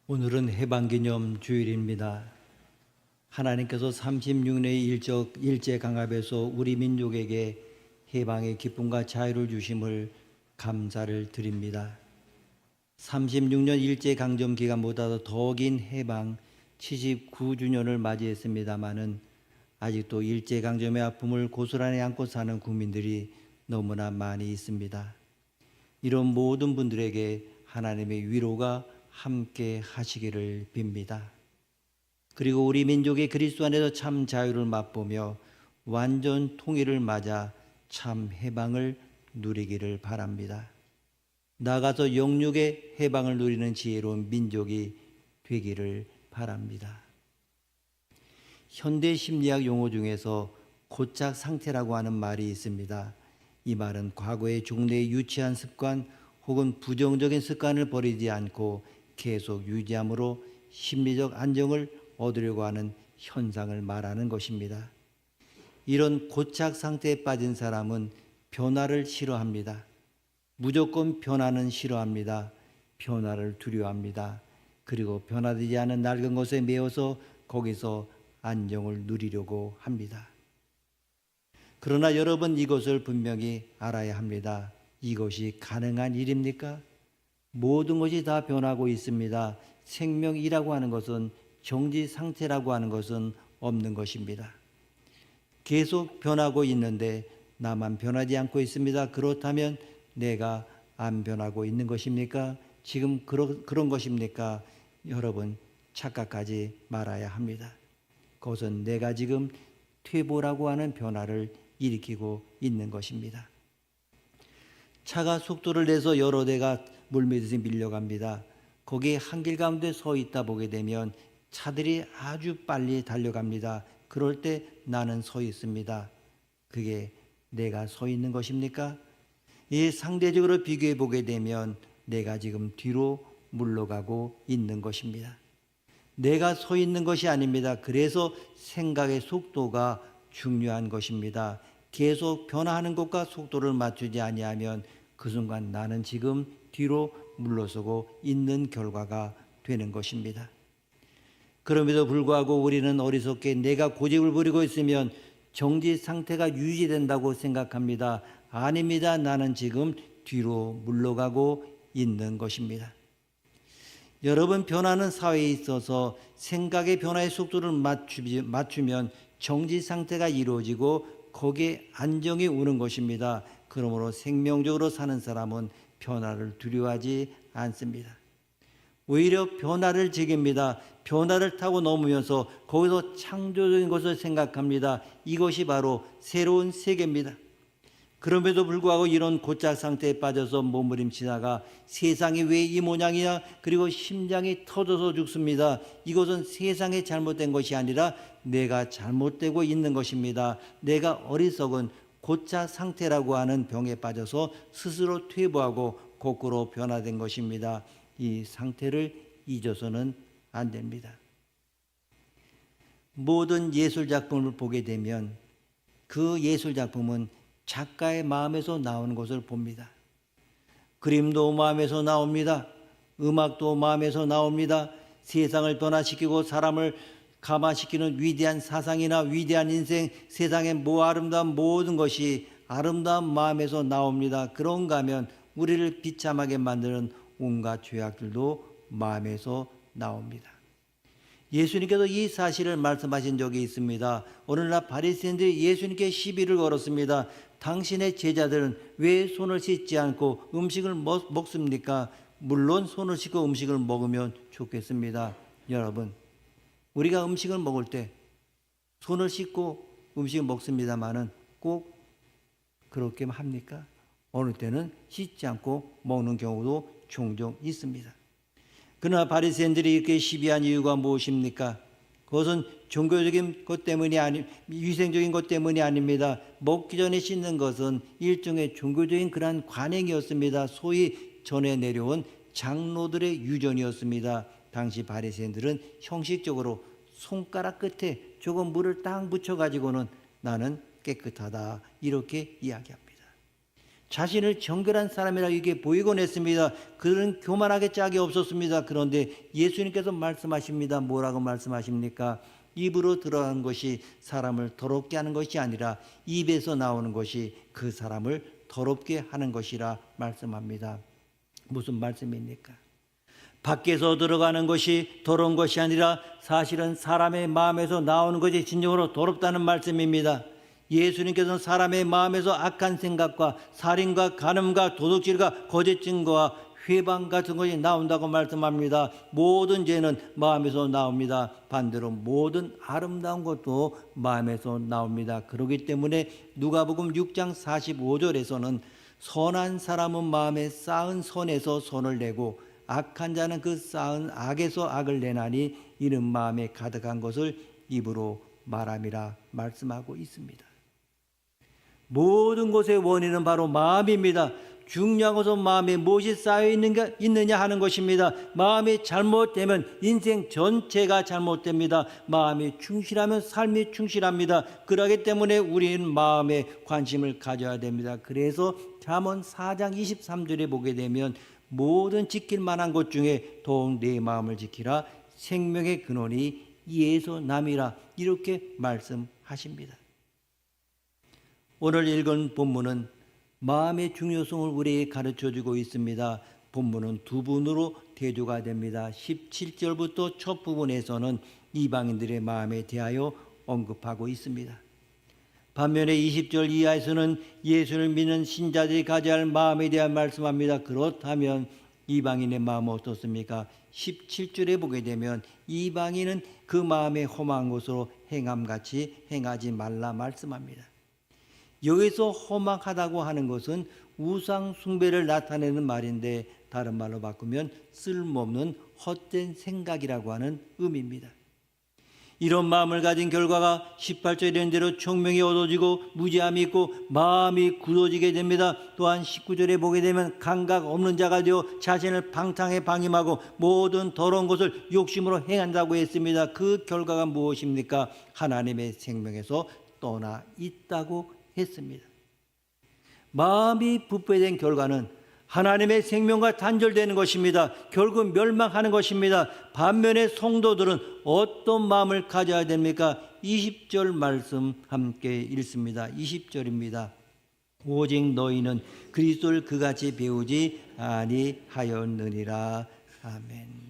오늘은 해방기념 주일입니다. 하나님께서 36년의 일제 강압에서 우리 민족에게 해방의 기쁨과 자유를 주심을 감사를 드립니다. 36년 일제 강점 기간보다도 더 긴 해방 79주년을 맞이했습니다마는 아직도 일제 강점의 아픔을 고스란히 안고 사는 국민들이 너무나 많이 있습니다. 이런 모든 분들에게 하나님의 위로가 함께 하시기를 빕니다. 그리고 우리 민족이 그리스도 안에서 참 자유를 맛보며 완전 통일을 맞아 참 해방을 누리기를 바랍니다. 나아가서 영육의 해방을 누리는 지혜로운 민족이 되기를 바랍니다. 현대 심리학 용어 중에서 고착 상태라고 하는 말이 있습니다. 이 말은 과거의 종래의 유치한 습관 혹은 부정적인 습관을 버리지 않고 계속 유지함으로 심리적 안정을 얻으려고 하는 현상을 말하는 것입니다. 이런 고착 상태에 빠진 사람은 변화를 싫어합니다. 무조건 변화는 싫어합니다. 변화를 두려워합니다. 그리고 변화되지 않은 낡은 것에 매여서 거기서 안정을 누리려고 합니다. 그러나 여러분, 이것을 분명히 알아야 합니다. 이것이 가능한 일입니까? 모든 것이 다 변하고 있습니다. 생명이라고 하는 것은, 정지 상태라고 하는 것은 없는 것입니다. 계속 변하고 있는데 나만 변하지 않고 있습니다. 그렇다면 내가 안 변하고 있는 것입니까? 지금 그런 것입니까? 여러분, 착각하지 말아야 합니다. 그것은 내가 지금 퇴보라고 하는 변화를 일으키고 있는 것입니다. 차가 속도를 내서 여러 대가 물밀듯이 밀려갑니다. 거기에 한길 가운데 서 있다 보게 되면 차들이 아주 빨리 달려갑니다. 그럴 때 나는 서 있습니다. 그게 내가 서 있는 것입니까? 이 상대적으로 비교해 보게 되면 내가 지금 뒤로 물러가고 있는 것입니다. 내가 서 있는 것이 아닙니다. 그래서 생각의 속도가 중요한 것입니다. 계속 변화하는 것과 속도를 맞추지 아니하면 그 순간 나는 지금 뒤로 물러서고 있는 결과가 되는 것입니다. 그럼에도 불구하고 우리는 어리석게 내가 고집을 부리고 있으면 정지 상태가 유지된다고 생각합니다. 아닙니다. 나는 지금 뒤로 물러가고 있는 것입니다. 여러분, 변화는 사회에 있어서 생각의 변화의 속도를 맞추면 정지 상태가 이루어지고 거기에 안정이 오는 것입니다. 그러므로 생명적으로 사는 사람은 변화를 두려워하지 않습니다. 오히려 변화를 즐깁니다. 변화를 타고 넘으면서 거기서 창조적인 것을 생각합니다. 이것이 바로 새로운 세계입니다. 그럼에도 불구하고 이런 고착 상태에 빠져서 몸부림치다가 세상이 왜 이 모양이냐, 그리고 심장이 터져서 죽습니다. 이것은 세상이 잘못된 것이 아니라 내가 잘못되고 있는 것입니다. 내가 어리석은 고착 상태라고 하는 병에 빠져서 스스로 퇴보하고 거꾸로 변화된 것입니다. 이 상태를 잊어서는 안 됩니다. 모든 예술 작품을 보게 되면 그 예술 작품은 작가의 마음에서 나오는 것을 봅니다. 그림도 마음에서 나옵니다. 음악도 마음에서 나옵니다. 세상을 변화시키고 사람을 감화시키는 위대한 사상이나 위대한 인생, 세상의 아름다운 모든 것이 아름다운 마음에서 나옵니다. 그런가 하면 우리를 비참하게 만드는 온갖 죄악들도 마음에서 나옵니다. 예수님께서 이 사실을 말씀하신 적이 있습니다. 어느 날 바리새인들이 예수님께 시비를 걸었습니다. 당신의 제자들은 왜 손을 씻지 않고 음식을 먹습니까? 물론 손을 씻고 음식을 먹으면 좋겠습니다. 여러분, 우리가 음식을 먹을 때 손을 씻고 음식을 먹습니다마는 꼭 그렇게 합니까? 어느 때는 씻지 않고 먹는 경우도 종종 있습니다. 그러나 바리새인들이 이렇게 시비한 이유가 무엇입니까? 그것은 종교적인 것 때문이 위생적인 것 때문이 아닙니다. 먹기 전에 씻는 것은 일종의 종교적인 그러한 관행이었습니다. 소위 전해 내려온 장로들의 유전이었습니다. 당시 바리새인들은 형식적으로 손가락 끝에 조금 물을 딱 묻혀가지고는 나는 깨끗하다, 이렇게 이야기합니다. 자신을 정결한 사람이라 이게 보이곤 했습니다. 그들은 교만하게 짝이 없었습니다. 그런데 예수님께서 말씀하십니다. 뭐라고 말씀하십니까? 입으로 들어간 것이 사람을 더럽게 하는 것이 아니라 입에서 나오는 것이 그 사람을 더럽게 하는 것이라 말씀합니다. 무슨 말씀입니까? 밖에서 들어가는 것이 더러운 것이 아니라 사실은 사람의 마음에서 나오는 것이 진정으로 더럽다는 말씀입니다. 예수님께서는 사람의 마음에서 악한 생각과 살인과 간음과 도둑질과 거짓 증거와 회방 같은 것이 나온다고 말씀합니다. 모든 죄는 마음에서 나옵니다. 반대로 모든 아름다운 것도 마음에서 나옵니다. 그렇기 때문에 누가복음 6장 45절에서는 선한 사람은 마음에 쌓은 선에서 선을 내고 악한 자는 그 쌓은 악에서 악을 내나니 이는 마음에 가득한 것을 입으로 말함이라 말씀하고 있습니다. 모든 것의 원인은 바로 마음입니다. 중요한 것은 마음에 무엇이 쌓여 있느냐 하는 것입니다. 마음이 잘못되면 인생 전체가 잘못됩니다. 마음이 충실하면 삶이 충실합니다. 그렇기 때문에 우리는 마음에 관심을 가져야 됩니다. 그래서 잠언 4장 23절에 보게 되면 모든 지킬 만한 것 중에 더욱 내 마음을 지키라. 생명의 근원이 이에서 남이라. 이렇게 말씀하십니다. 오늘 읽은 본문은 마음의 중요성을 우리에게 가르쳐주고 있습니다. 본문은 두 분으로 대조가 됩니다. 17절부터 첫 부분에서는 이방인들의 마음에 대하여 언급하고 있습니다. 반면에 20절 이하에서는 예수를 믿는 신자들이 가져야 할 마음에 대한 말씀합니다. 그렇다면 이방인의 마음은 어떻습니까? 17절에 보게 되면 이방인은 그 마음에 험한 것으로 행함같이 행하지 말라 말씀합니다. 여기서 험악하다고 하는 것은 우상 숭배를 나타내는 말인데 다른 말로 바꾸면 쓸모없는 헛된 생각이라고 하는 의미입니다. 이런 마음을 가진 결과가 18절에 이런 대로 총명이 얻어지고 무지함이 있고 마음이 굳어지게 됩니다. 또한 19절에 보게 되면 감각 없는 자가 되어 자신을 방탕에 방임하고 모든 더러운 것을 욕심으로 행한다고 했습니다. 그 결과가 무엇입니까? 하나님의 생명에서 떠나 있다고 했습니다. 마음이 부패된 결과는 하나님의 생명과 단절되는 것입니다. 결국 멸망하는 것입니다. 반면에 성도들은 어떤 마음을 가져야 됩니까? 20절 말씀 함께 읽습니다. 20절입니다. 오직 너희는 그리스도를 그같이 배우지 아니하였느니라. 아멘.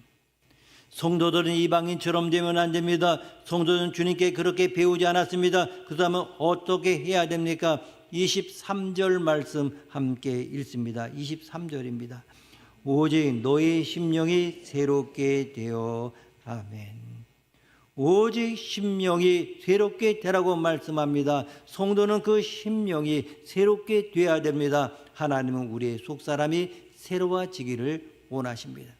성도들은 이방인처럼 되면 안 됩니다. 성도들은 주님께 그렇게 배우지 않았습니다. 그렇다면 어떻게 해야 됩니까? 23절 말씀 함께 읽습니다. 23절입니다. 오직 너의 심령이 새롭게 되어. 아멘. 오직 심령이 새롭게 되라고 말씀합니다. 성도는 그 심령이 새롭게 되어야 됩니다. 하나님은 우리의 속사람이 새로워지기를 원하십니다.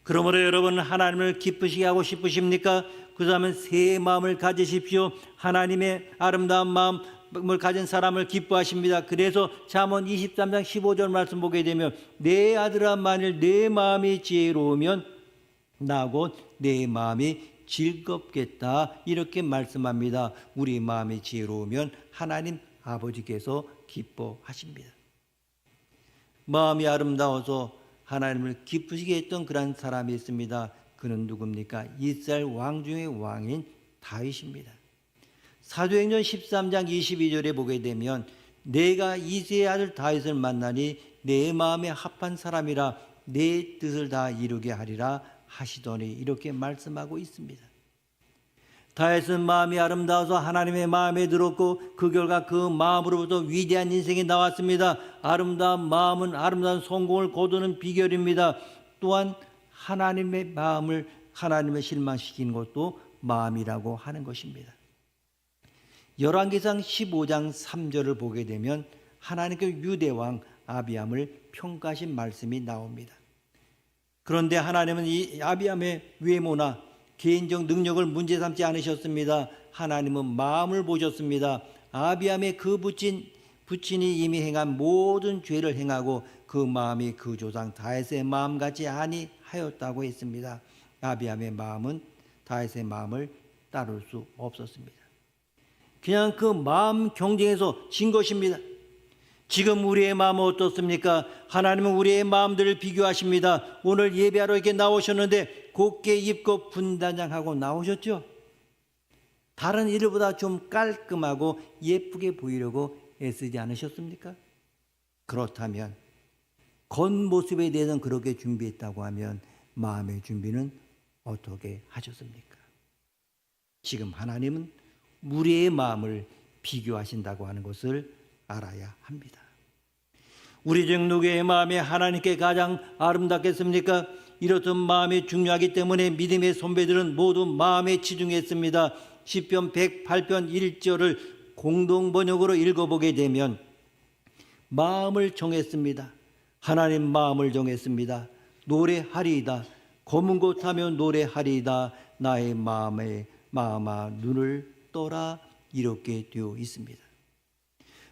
그러므로 여러분 하나님을 기쁘시게 하고 싶으십니까? 그렇다면 새 마음을 가지십시오. 하나님의 아름다운 마음을 가진 사람을 기뻐하십니다. 그래서 잠언 23장 15절 말씀 보게 되면 내 아들아 만일 내 마음이 지혜로우면 나곧 내 마음이 즐겁겠다 이렇게 말씀합니다. 우리 마음이 지혜로우면 하나님 아버지께서 기뻐하십니다. 마음이 아름다워서 하나님을 기쁘시게 했던 그런 사람이 있습니다. 그는 누굽니까? 이스라엘 왕 중의 왕인 다윗입니다. 사도행전 13장 22절에 보게 되면 내가 이새의 아들 다윗을 만나니 내 마음에 합한 사람이라 내 뜻을 다 이루게 하리라 하시더니 이렇게 말씀하고 있습니다. 다윗은 마음이 아름다워서 하나님의 마음에 들었고 그 결과 그 마음으로부터 위대한 인생이 나왔습니다. 아름다운 마음은 아름다운 성공을 거두는 비결입니다. 또한 하나님의 마음을 하나님의 실망시키는 것도 마음이라고 하는 것입니다. 열왕기상 15장 3절을 보게 되면 하나님께 유대왕 아비암을 평가하신 말씀이 나옵니다. 그런데 하나님은 이 아비암의 외모나 개인적 능력을 문제 삼지 않으셨습니다. 하나님은 마음을 보셨습니다. 아비암의 그 부친이 이미 행한 모든 죄를 행하고 그 마음이 그 조상 다윗의 마음같이 아니하였다고 했습니다. 아비암의 마음은 다윗의 마음을 따를 수 없었습니다. 그냥 그 마음 경쟁에서 진 것입니다. 지금 우리의 마음은 어떻습니까? 하나님은 우리의 마음들을 비교하십니다. 오늘 예배하러 이렇게 나오셨는데 곱게 입고 분단장하고 나오셨죠? 다른 일보다 좀 깔끔하고 예쁘게 보이려고 애쓰지 않으셨습니까? 그렇다면 겉모습에 대해서는 그렇게 준비했다고 하면 마음의 준비는 어떻게 하셨습니까? 지금 하나님은 우리의 마음을 비교하신다고 하는 것을 알아야 합니다. 우리 중 누구의 마음이 하나님께 가장 아름답겠습니까? 이렇듯 마음이 중요하기 때문에 믿음의 선배들은 모두 마음에 치중했습니다. 시편 108편 1절을 공동 번역으로 읽어보게 되면 마음을 정했습니다. 하나님 마음을 정했습니다. 노래하리이다. 검은 곳 하며 노래하리이다. 나의 마음아 눈을 떠라. 이렇게 되어 있습니다.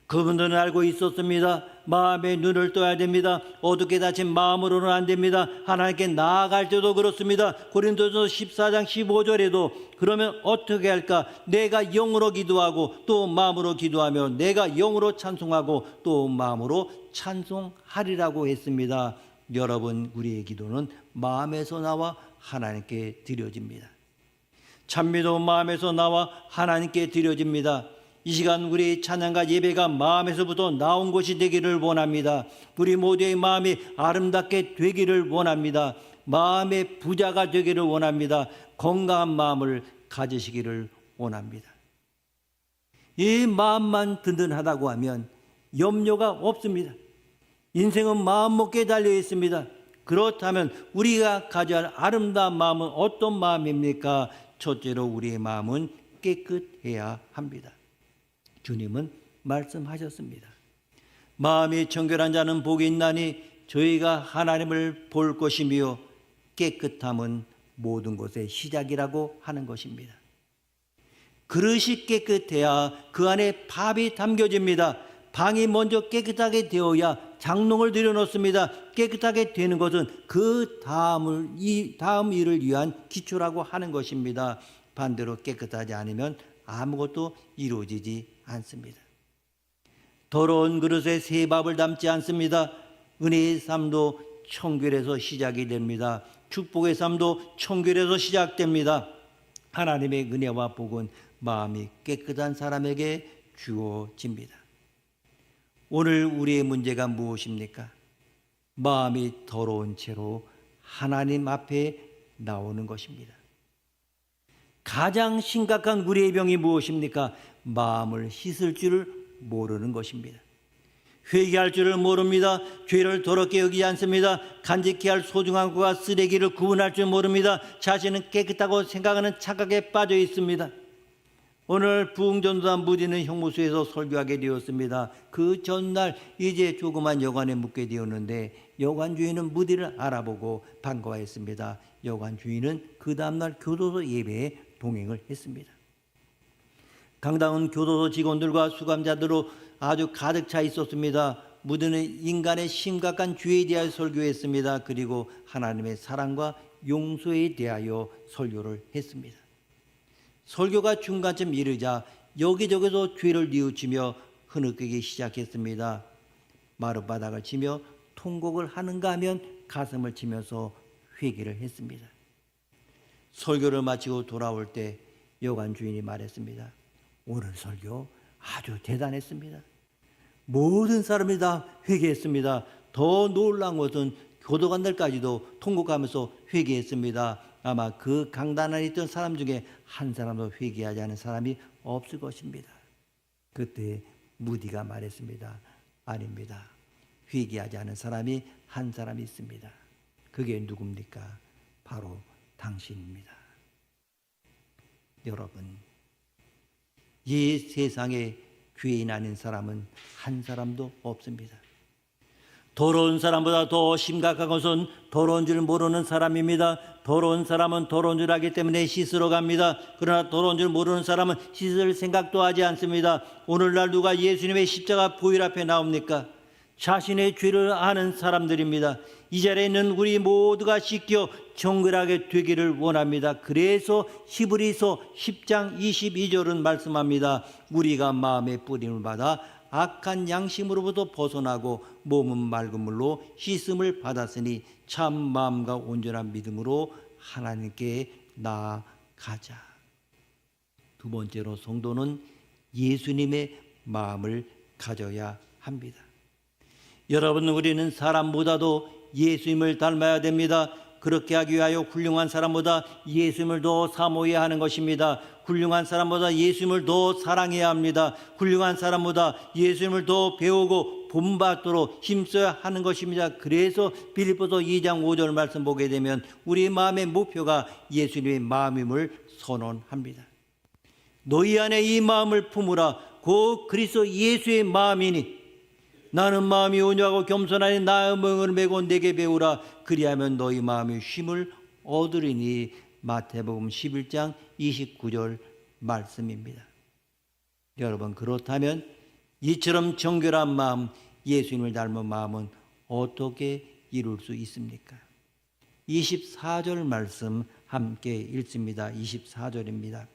그분들은 알고 있었습니다. 마음의 눈을 떠야 됩니다. 어둡게 닫힌 마음으로는 안 됩니다. 하나님께 나아갈 때도 그렇습니다. 고린도서 14장 15절에도 그러면 어떻게 할까? 내가 영으로 기도하고 또 마음으로 기도하며 내가 영으로 찬송하고 또 마음으로 찬송하리라고 했습니다. 여러분, 우리의 기도는 마음에서 나와 하나님께 드려집니다. 찬미도 마음에서 나와 하나님께 드려집니다. 이 시간 우리의 찬양과 예배가 마음에서부터 나온 것이 되기를 원합니다. 우리 모두의 마음이 아름답게 되기를 원합니다. 마음의 부자가 되기를 원합니다. 건강한 마음을 가지시기를 원합니다. 이 마음만 든든하다고 하면 염려가 없습니다. 인생은 마음먹기에 달려 있습니다. 그렇다면 우리가 가져야 할 아름다운 마음은 어떤 마음입니까? 첫째로 우리의 마음은 깨끗해야 합니다. 주님은 말씀하셨습니다. 마음이 정결한 자는 복이 있나니 저희가 하나님을 볼 것이며 깨끗함은 모든 것의 시작이라고 하는 것입니다. 그릇이 깨끗해야 그 안에 밥이 담겨집니다. 방이 먼저 깨끗하게 되어야 장롱을 들여놓습니다. 깨끗하게 되는 것은 그 다음 일을 위한 기초라고 하는 것입니다. 반대로 깨끗하지 않으면 아무것도 이루어지지 않습니다. 더러운 그릇에 새 밥을 담지 않습니다. 은혜의 삶도 청결에서 시작이 됩니다. 축복의 삶도 청결에서 시작됩니다. 하나님의 은혜와 복은 마음이 깨끗한 사람에게 주어집니다. 오늘 우리의 문제가 무엇입니까? 마음이 더러운 채로 하나님 앞에 나오는 것입니다. 가장 심각한 우리의 병이 무엇입니까? 마음을 씻을 줄을 모르는 것입니다. 회개할 줄을 모릅니다. 죄를 더럽게 여기지 않습니다. 간직해야 할 소중한 것과 쓰레기를 구분할 줄 모릅니다. 자신은 깨끗하고 생각하는 착각에 빠져 있습니다. 오늘 부흥전도단 무디는 형무소에서 설교하게 되었습니다. 그 전날 이제 조그만 여관에 묵게 되었는데 여관 주인은 무디를 알아보고 반가워했습니다. 여관 주인은 그 다음날 교도소 예배에 동행을 했습니다. 강당은 교도소 직원들과 수감자들로 아주 가득 차 있었습니다. 무디는 인간의 심각한 죄에 대하여 설교했습니다. 그리고 하나님의 사랑과 용서에 대하여 설교를 했습니다. 설교가 중간쯤 이르자 여기저기서 죄를 뉘우치며 흐느끼기 시작했습니다. 마룻바닥을 치며 통곡을 하는가 하면 가슴을 치면서 회개를 했습니다. 설교를 마치고 돌아올 때 여관 주인이 말했습니다. 오늘 설교 아주 대단했습니다. 모든 사람이 다 회개했습니다. 더 놀라운 것은 교도관들까지도 통곡하면서 회개했습니다. 아마 그 강단 안에 있던 사람 중에 한 사람도 회개하지 않은 사람이 없을 것입니다. 그때 무디가 말했습니다. 아닙니다. 회개하지 않은 사람이 한 사람이 있습니다. 그게 누굽니까? 바로 당신입니다. 여러분, 이 세상에 죄인 아닌 사람은 한 사람도 없습니다. 더러운 사람보다 더 심각한 것은 더러운 줄 모르는 사람입니다. 더러운 사람은 더러운 줄 알기 때문에 씻으러 갑니다. 그러나 더러운 줄 모르는 사람은 씻을 생각도 하지 않습니다. 오늘날 누가 예수님의 십자가 보혈 앞에 나옵니까? 자신의 죄를 아는 사람들입니다. 이 자리에 있는 우리 모두가 씻겨 정결하게 되기를 원합니다. 그래서 히브리서 10장 22절은 말씀합니다. 우리가 마음의 뿌림을 받아 악한 양심으로부터 벗어나고 몸은 맑은 물로 씻음을 받았으니 참 마음과 온전한 믿음으로 하나님께 나아가자. 두 번째로 성도는 예수님의 마음을 가져야 합니다. 여러분, 우리는 사람보다도 예수님을 닮아야 됩니다. 그렇게 하기 위하여 훌륭한 사람보다 예수님을 더 사모해야 하는 것입니다. 훌륭한 사람보다 예수님을 더 사랑해야 합니다. 훌륭한 사람보다 예수님을 더 배우고 본받도록 힘써야 하는 것입니다. 그래서 빌립보서 2장 5절 말씀 보게 되면 우리 마음의 목표가 예수님의 마음임을 선언합니다. 너희 안에 이 마음을 품으라. 곧 그리스도 예수의 마음이니 나는 마음이 온유하고 겸손하니 나의 명을 메고 내게 배우라. 그리하면 너희 마음이 쉼을 얻으리니. 마태복음 11장 29절 말씀입니다. 여러분, 그렇다면 이처럼 정결한 마음, 예수님을 닮은 마음은 어떻게 이룰 수 있습니까? 24절 말씀 함께 읽습니다. 24절입니다.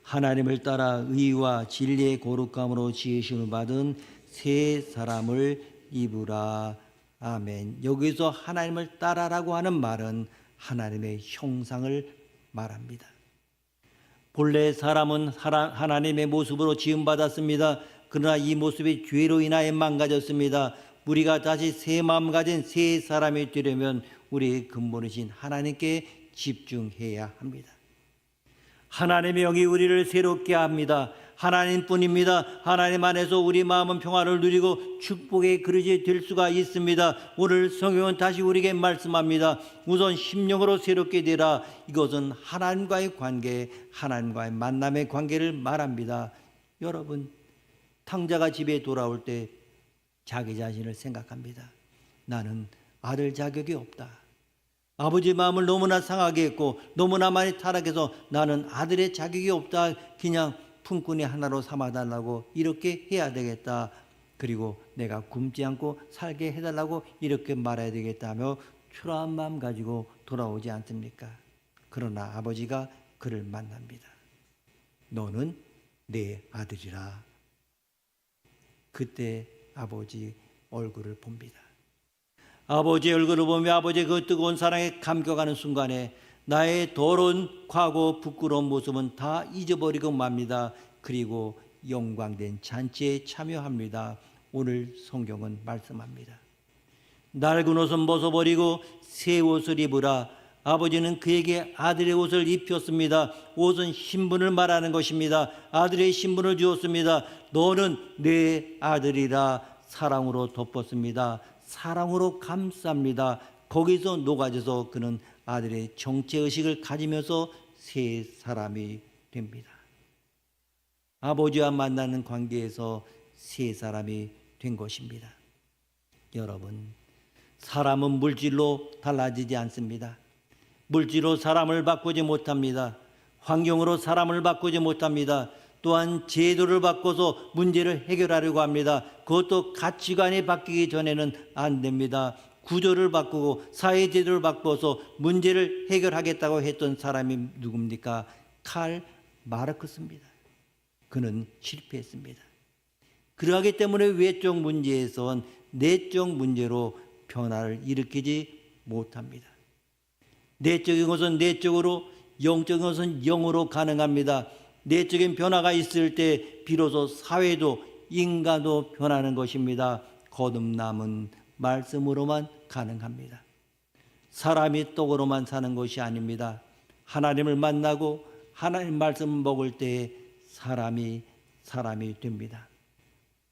하나님을 따라 의와 진리의 거룩함으로 지으심을 받은 새 사람을 입으라. 아멘. 여기서 하나님을 따라라고 하는 말은 하나님의 형상을 말합니다. 본래 사람은 하나님의 모습으로 지음받았습니다. 그러나 이 모습이 죄로 인하여 망가졌습니다. 우리가 다시 새 마음 가진 새 사람이 되려면 우리의 근본이신 하나님께 집중해야 합니다. 하나님의 영이 우리를 새롭게 합니다. 하나님뿐입니다. 하나님 안에서 우리 마음은 평화를 누리고 축복의 그릇이 될 수가 있습니다. 오늘 성경은 다시 우리에게 말씀합니다. 우선 심령으로 새롭게 되라. 이것은 하나님과의 관계, 하나님과의 만남의 관계를 말합니다. 여러분, 탕자가 집에 돌아올 때 자기 자신을 생각합니다. 나는 아들 자격이 없다. 아버지 마음을 너무나 상하게 했고 너무나 많이 타락해서 나는 아들의 자격이 없다. 그냥 품꾼이 하나로 삼아달라고 이렇게 해야 되겠다. 그리고 내가 굶지 않고 살게 해달라고 이렇게 말해야 되겠다 하며 초라한 마음 가지고 돌아오지 않습니까? 그러나 아버지가 그를 만납니다. 너는 내 아들이라. 그때 아버지 얼굴을 봅니다. 아버지의 얼굴을 보며 아버지의 그 뜨거운 사랑에 감격하는 순간에 나의 더러운 과거 부끄러운 모습은 다 잊어버리고 맙니다. 그리고 영광된 잔치에 참여합니다. 오늘 성경은 말씀합니다. 낡은 옷은 벗어버리고 새 옷을 입으라. 아버지는 그에게 아들의 옷을 입혔습니다. 옷은 신분을 말하는 것입니다. 아들의 신분을 주었습니다. 너는 내 아들이라 사랑으로 덮었습니다. 사랑으로 감쌉니다. 거기서 녹아져서 그는 아들의 정체의식을 가지면서 새 사람이 됩니다. 아버지와 만나는 관계에서 새 사람이 된 것입니다. 여러분, 사람은 물질로 달라지지 않습니다. 물질로 사람을 바꾸지 못합니다. 환경으로 사람을 바꾸지 못합니다. 또한 제도를 바꿔서 문제를 해결하려고 합니다. 그것도 가치관이 바뀌기 전에는 안 됩니다. 구조를 바꾸고 사회제도를 바꿔서 문제를 해결하겠다고 했던 사람이 누굽니까? 칼 마르크스입니다. 그는 실패했습니다. 그러하기 때문에 외적 문제에선 내적 문제로 변화를 일으키지 못합니다. 내적인 것은 내적으로, 영적인 것은 영으로 가능합니다. 내적인 변화가 있을 때 비로소 사회도 인간도 변하는 것입니다. 거듭남은 말씀으로만 가능합니다. 사람이 떡으로만 사는 것이 아닙니다. 하나님을 만나고 하나님 말씀을 먹을 때에 사람이 됩니다.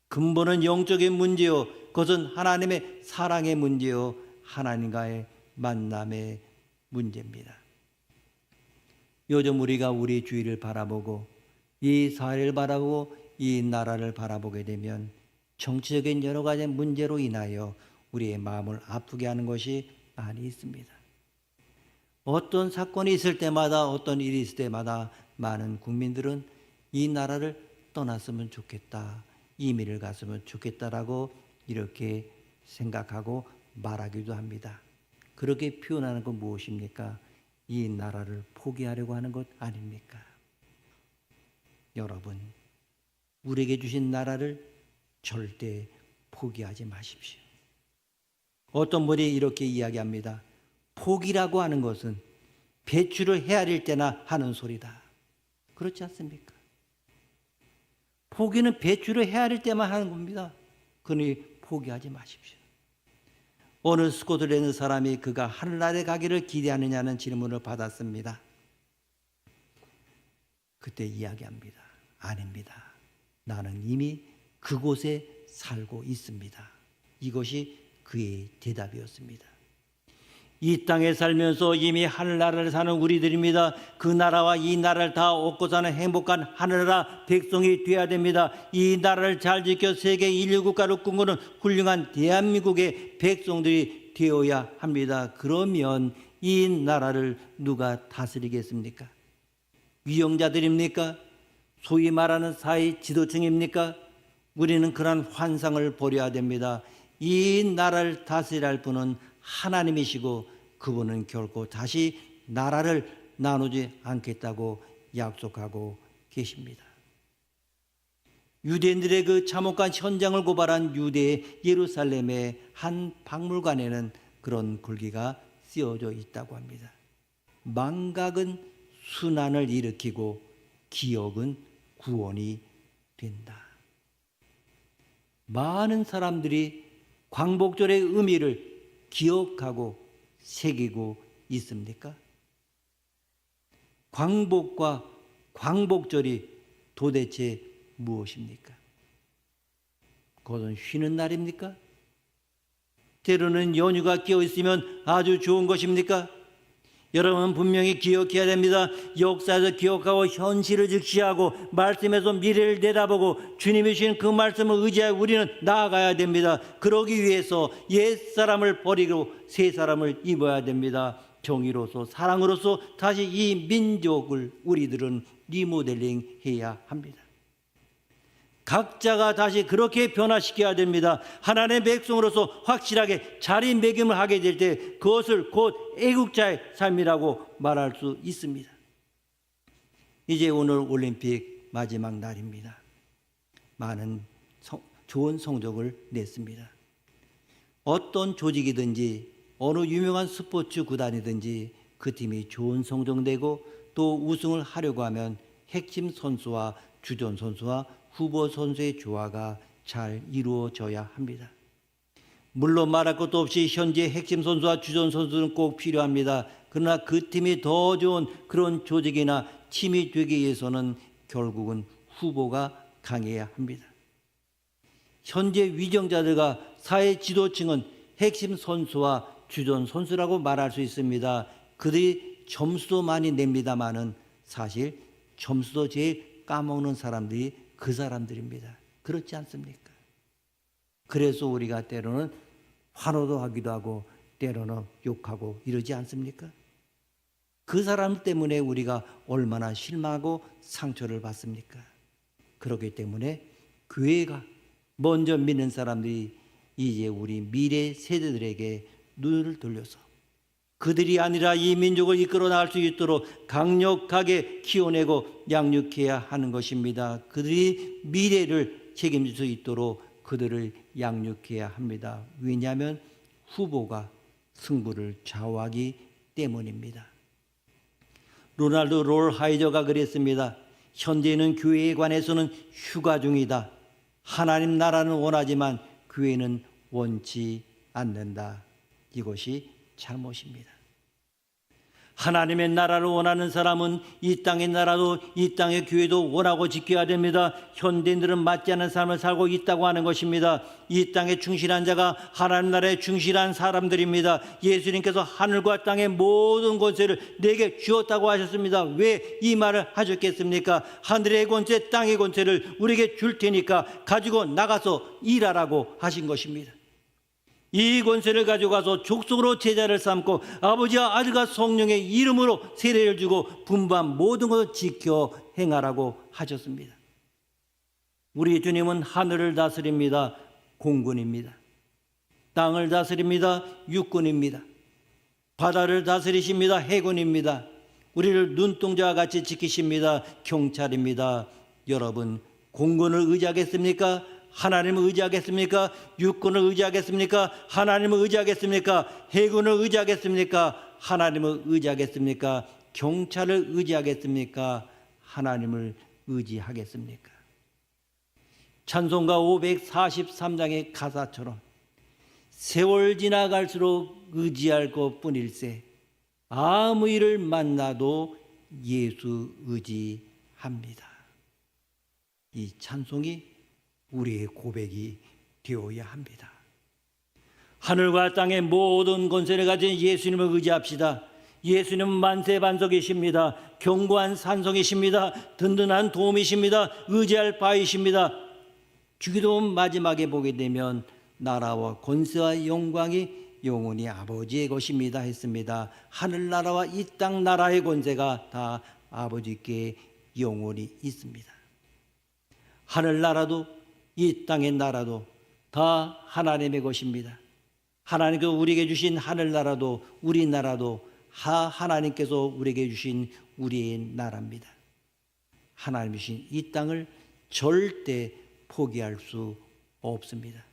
근본은 영적인 문제요, 그것은 하나님의 사랑의 문제요, 하나님과의 만남의 문제입니다. 요즘 우리가 우리 주위를 바라보고 이 사회를 바라보고 이 나라를 바라보게 되면 정치적인 여러 가지 문제로 인하여 우리의 마음을 아프게 하는 것이 많이 있습니다. 어떤 사건이 있을 때마다, 어떤 일이 있을 때마다 많은 국민들은 이 나라를 떠났으면 좋겠다, 이민을 갔으면 좋겠다라고 이렇게 생각하고 말하기도 합니다. 그렇게 표현하는 건 무엇입니까? 이 나라를 포기하려고 하는 것 아닙니까? 여러분, 우리에게 주신 나라를 절대 포기하지 마십시오. 어떤 분이 이렇게 이야기합니다. 포기라고 하는 것은 배추를 헤아릴 때나 하는 소리다. 그렇지 않습니까? 포기는 배추를 헤아릴 때만 하는 겁니다. 그러니 포기하지 마십시오. 어느 스코틀랜드 사람이 그가 하늘나라에 가기를 기대하느냐는 질문을 받았습니다. 그때 이야기합니다. 아닙니다. 나는 이미 그곳에 살고 있습니다. 이것이 그의 대답이었습니다. 이 땅에 살면서 이미 하늘나라를 사는 우리들입니다. 그 나라와 이 나라를 다 얻고 사는 행복한 하늘나라 백성이 되어야 됩니다. 이 나라를 잘 지켜 세계 인류 국가를 꿈꾸는 훌륭한 대한민국의 백성들이 되어야 합니다. 그러면 이 나라를 누가 다스리겠습니까? 위정자들입니까? 소위 말하는 사회 지도층입니까? 우리는 그런 환상을 버려야 됩니다. 이 나라를 다스려야 할 분은 하나님이시고 그분은 결코 다시 나라를 나누지 않겠다고 약속하고 계십니다. 유대인들의 그 참혹한 현장을 고발한 유대의 예루살렘의 한 박물관에는 그런 글귀가 쓰여져 있다고 합니다. 망각은 순환을 일으키고 기억은 구원이 된다. 많은 사람들이 광복절의 의미를 기억하고 새기고 있습니까? 광복과 광복절이 도대체 무엇입니까? 그것은 쉬는 날입니까? 때로는 연휴가 끼어 있으면 아주 좋은 것입니까? 여러분 분명히 기억해야 됩니다. 역사에서 기억하고 현실을 직시하고 말씀에서 미래를 내다보고 주님이 주신 그 말씀을 의지하여 우리는 나아가야 됩니다. 그러기 위해서 옛사람을 버리고 새 사람을 입어야 됩니다. 정의로서 사랑으로서 다시 이 민족을 우리들은 리모델링 해야 합니다. 각자가 다시 그렇게 변화시켜야 됩니다. 하나님의 백성으로서 확실하게 자리매김을 하게 될 때 그것을 곧 애국자의 삶이라고 말할 수 있습니다. 이제 오늘 올림픽 마지막 날입니다. 많은 좋은 성적을 냈습니다. 어떤 조직이든지 어느 유명한 스포츠 구단이든지 그 팀이 좋은 성적 내고 또 우승을 하려고 하면 핵심 선수와 주전 선수와 후보 선수의 조화가 잘 이루어져야 합니다. 물론 말할 것도 없이 현재 핵심 선수와 주전 선수는 꼭 필요합니다. 그러나 그 팀이 더 좋은 그런 조직이나 팀이 되기 위해서는 결국은 후보가 강해야 합니다. 현재 위정자들과 사회 지도층은 핵심 선수와 주전 선수라고 말할 수 있습니다. 그들이 점수도 많이 냅니다마는 사실 점수도 제일 까먹는 사람들이 그 사람들입니다. 그렇지 않습니까? 그래서 우리가 때로는 환호도 하기도 하고 때로는 욕하고 이러지 않습니까? 그 사람 때문에 우리가 얼마나 실망하고 상처를 받습니까? 그렇기 때문에 교회가 먼저 믿는 사람들이 이제 우리 미래 세대들에게 눈을 돌려서 그들이 아니라 이 민족을 이끌어 나갈 수 있도록 강력하게 키워내고 양육해야 하는 것입니다. 그들이 미래를 책임질 수 있도록 그들을 양육해야 합니다. 왜냐하면 후보가 승부를 좌우하기 때문입니다. 로날드 롤하이저가 그랬습니다. 현재는 교회에 관해서는 휴가 중이다. 하나님 나라는 원하지만 교회는 원치 않는다. 이것이 잘못입니다. 하나님의 나라를 원하는 사람은 이 땅의 나라도 이 땅의 교회도 원하고 지켜야 됩니다. 현대인들은 맞지 않는 삶을 살고 있다고 하는 것입니다. 이 땅에 충실한 자가 하나님 나라에 충실한 사람들입니다. 예수님께서 하늘과 땅의 모든 권세를 내게 주었다고 하셨습니다. 왜 이 말을 하셨겠습니까? 하늘의 권세, 땅의 권세를 우리에게 줄 테니까 가지고 나가서 일하라고 하신 것입니다. 이 권세를 가져가서 족속으로 제자를 삼고 아버지와 아들과 성령의 이름으로 세례를 주고 분부한 모든 것을 지켜 행하라고 하셨습니다. 우리 주님은 하늘을 다스립니다. 공군입니다. 땅을 다스립니다. 육군입니다. 바다를 다스리십니다. 해군입니다. 우리를 눈동자와 같이 지키십니다. 경찰입니다. 여러분 공군을 의지하겠습니까? 하나님을 의지하겠습니까? 육군을 의지하겠습니까? 하나님을 의지하겠습니까? 해군을 의지하겠습니까? 하나님을 의지하겠습니까? 경찰을 의지하겠습니까? 하나님을 의지하겠습니까? 찬송가 543장의 가사처럼 세월 지나갈수록 의지할 것뿐일세 아무 일을 만나도 예수 의지합니다. 이 찬송이 우리의 고백이 되어야 합니다. 하늘과 땅의 모든 권세를 가진 예수님을 의지합시다. 예수님은 만세반석이십니다. 견고한 산성이십니다. 든든한 도움이십니다. 의지할 바이십니다. 주기도문 마지막에 보게 되면 나라와 권세와 영광이 영원히 아버지의 것입니다 했습니다. 하늘나라와 이 땅 나라의 권세가 다 아버지께 영원히 있습니다. 하늘나라도 이 땅의 나라도 다 하나님의 것입니다. 하나님께서 우리에게 주신 하늘나라도 우리나라도 하나님께서 우리에게 주신 우리의 나라입니다. 하나님 주신 이 땅을 절대 포기할 수 없습니다.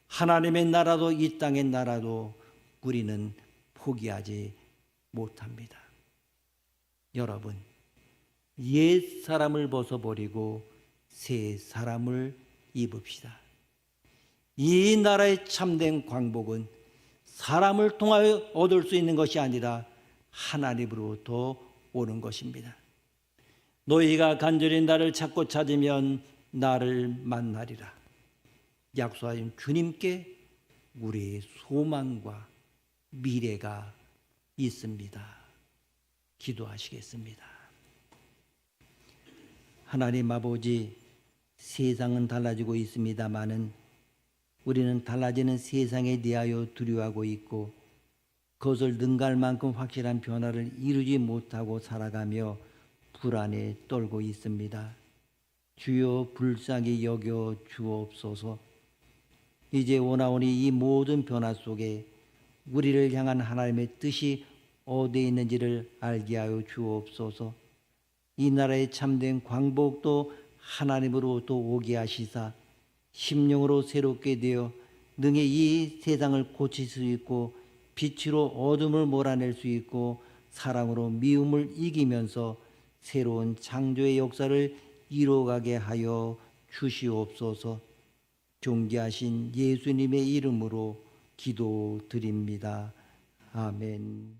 하나님의 나라도 이 땅의 나라도 우리는 포기하지 못합니다. 여러분, 옛 사람을 벗어버리고 새 사람을 입읍시다. 이 나라의 참된 광복은 사람을 통하여 얻을 수 있는 것이 아니라 하나님으로부터 오는 것입니다. 너희가 간절히 나를 찾고 찾으면 나를 만나리라. 약속하신 주님께 우리의 소망과 미래가 있습니다. 기도하시겠습니다. 하나님 아버지, 세상은 달라지고 있습니다마는 우리는 달라지는 세상에 대하여 두려워하고 있고 그것을 능가할 만큼 확실한 변화를 이루지 못하고 살아가며 불안에 떨고 있습니다. 주여 불쌍히 여겨 주옵소서. 이제 오나오니 이 모든 변화 속에 우리를 향한 하나님의 뜻이 어디에 있는지를 알게 하여 주옵소서. 이 나라의 참된 광복도 하나님으로부터 오게 하시사 심령으로 새롭게 되어 능히 이 세상을 고칠 수 있고 빛으로 어둠을 몰아낼 수 있고 사랑으로 미움을 이기면서 새로운 창조의 역사를 이루어가게 하여 주시옵소서. 존귀하신 예수님의 이름으로 기도드립니다. 아멘.